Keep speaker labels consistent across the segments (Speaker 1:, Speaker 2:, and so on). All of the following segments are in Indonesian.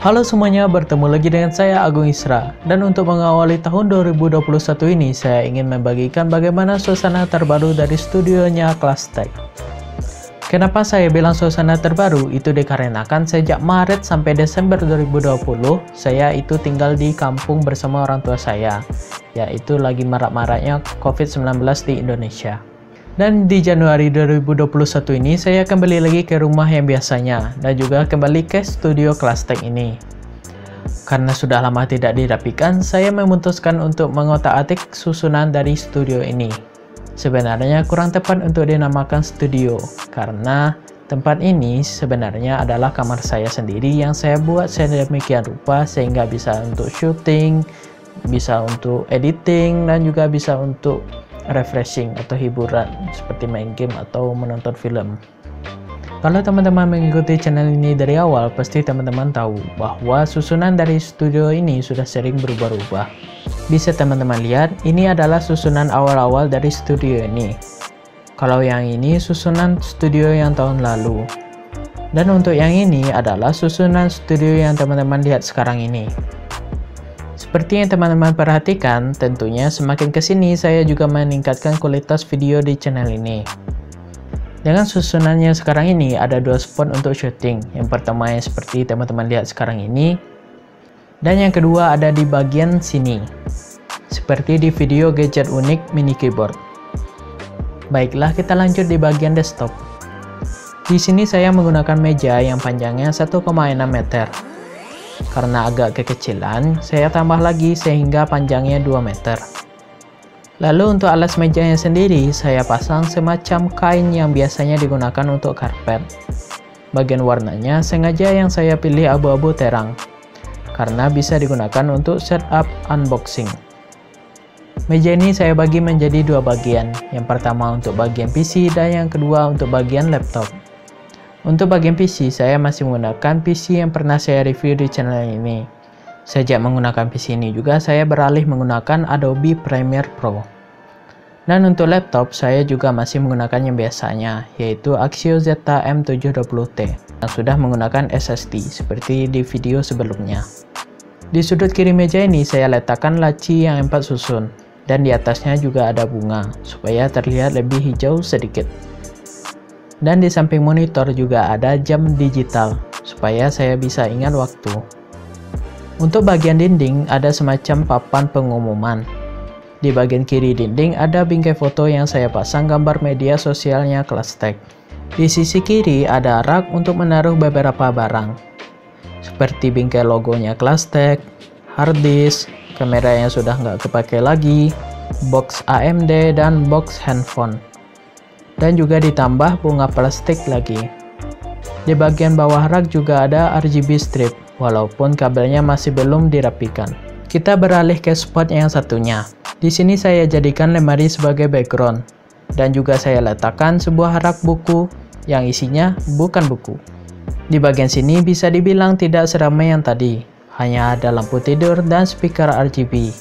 Speaker 1: Halo semuanya, bertemu lagi dengan saya Agung Isra. Dan untuk mengawali tahun 2021 ini, saya ingin membagikan bagaimana suasana terbaru dari studionya Classtech. Kenapa saya bilang suasana terbaru? Itu dikarenakan sejak Maret sampai Desember 2020, saya itu tinggal di kampung bersama orang tua saya, yaitu lagi marak-maraknya COVID-19 di Indonesia. Dan di Januari 2021 ini, saya kembali lagi ke rumah yang biasanya, dan juga kembali ke studio Classtech ini. Karena sudah lama tidak dirapikan, saya memutuskan untuk mengotak-atik susunan dari studio ini. Sebenarnya kurang tepat untuk dinamakan studio, karena tempat ini sebenarnya adalah kamar saya sendiri yang saya buat sedemikian rupa sehingga bisa untuk syuting, bisa untuk editing, dan juga bisa untuk refreshing atau hiburan seperti main game atau menonton film. Kalau teman-teman mengikuti channel ini dari awal, pasti teman-teman tahu bahwa susunan dari studio ini sudah sering berubah-ubah. Bisa teman-teman lihat, ini adalah susunan awal-awal dari studio ini. Kalau yang ini susunan studio yang tahun lalu. Dan untuk yang ini adalah susunan studio yang teman-teman lihat sekarang ini. Seperti yang teman-teman perhatikan, tentunya semakin kesini saya juga meningkatkan kualitas video di channel ini. Dengan susunannya sekarang ini ada dua spot untuk syuting. Yang pertama yang seperti teman-teman lihat sekarang ini, dan yang kedua ada di bagian sini, seperti di video gadget unik mini keyboard. Baiklah, kita lanjut di bagian desktop. Di sini saya menggunakan meja yang panjangnya 1,6 meter. Karena agak kekecilan, saya tambah lagi sehingga panjangnya 2 meter. Lalu untuk alas mejanya sendiri, saya pasang semacam kain yang biasanya digunakan untuk karpet. Bagian warnanya sengaja yang saya pilih abu-abu terang, karena bisa digunakan untuk setup unboxing. Meja ini saya bagi menjadi dua bagian, yang pertama untuk bagian PC dan yang kedua untuk bagian laptop. Untuk bagian PC, saya masih menggunakan PC yang pernah saya review di channel ini. Sejak menggunakan PC ini juga, saya beralih menggunakan Adobe Premiere Pro. Dan untuk laptop, saya juga masih menggunakan yang biasanya, yaitu Axio Zeta M720T, yang sudah menggunakan SSD, seperti di video sebelumnya. Di sudut kiri meja ini, saya letakkan laci yang 4 susun, dan di atasnya juga ada bunga, supaya terlihat lebih hijau sedikit. Dan di samping monitor juga ada jam digital, supaya saya bisa ingat waktu. Untuk bagian dinding ada semacam papan pengumuman. Di bagian kiri dinding ada bingkai foto yang saya pasang gambar media sosialnya Classtech. Di sisi kiri ada rak untuk menaruh beberapa barang, seperti bingkai logonya Classtech, hard disk, kamera yang sudah nggak kepakai lagi, box AMD, dan box handphone. Dan juga ditambah bunga plastik lagi. Di bagian bawah rak juga ada RGB strip, walaupun kabelnya masih belum dirapikan. Kita beralih ke spot yang satunya. Di sini saya jadikan lemari sebagai background, dan juga saya letakkan sebuah rak buku yang isinya bukan buku. Di bagian sini bisa dibilang tidak seramai yang tadi, hanya ada lampu tidur dan speaker RGB.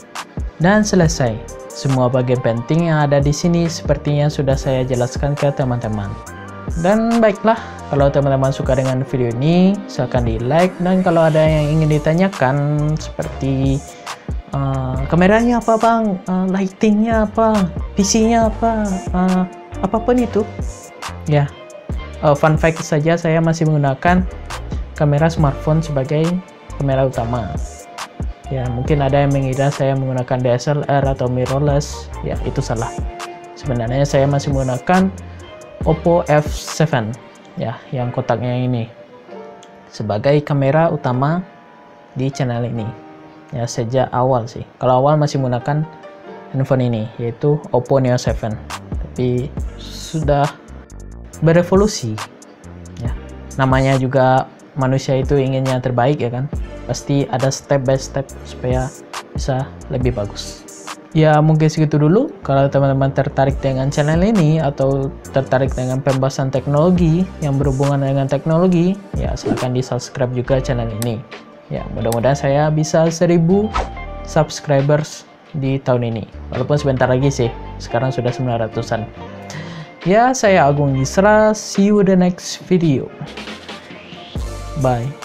Speaker 1: Dan selesai. Semua bagian penting yang ada di sini seperti yang sudah saya jelaskan ke teman-teman. Dan baiklah, kalau teman-teman suka dengan video ini, silahkan di like. Dan kalau ada yang ingin ditanyakan seperti kameranya apa bang, lightingnya apa, PC-nya apa, apapun itu, ya. Fun fact saja, saya masih menggunakan kamera smartphone sebagai kamera utama. Ya, mungkin ada yang mengira saya menggunakan DSLR atau mirrorless. Ya, itu salah. Sebenarnya saya masih menggunakan Oppo F7, ya, yang kotaknya ini, sebagai kamera utama di channel ini. Ya, sejak awal sih. Kalau awal masih menggunakan handphone ini, yaitu Oppo Neo 7. Tapi sudah berevolusi. Ya, namanya juga manusia itu ingin yang terbaik, ya kan? Pasti ada step by step supaya bisa lebih bagus. Ya, mungkin segitu dulu. Kalau teman-teman tertarik dengan channel ini atau tertarik dengan pembahasan teknologi yang berhubungan dengan teknologi, ya silahkan di subscribe juga channel ini. Ya, mudah-mudahan saya bisa 1000 subscribers di tahun ini, walaupun sebentar lagi sih, sekarang sudah 900-an. Ya, saya Agung Isra, see you the next video. Bye.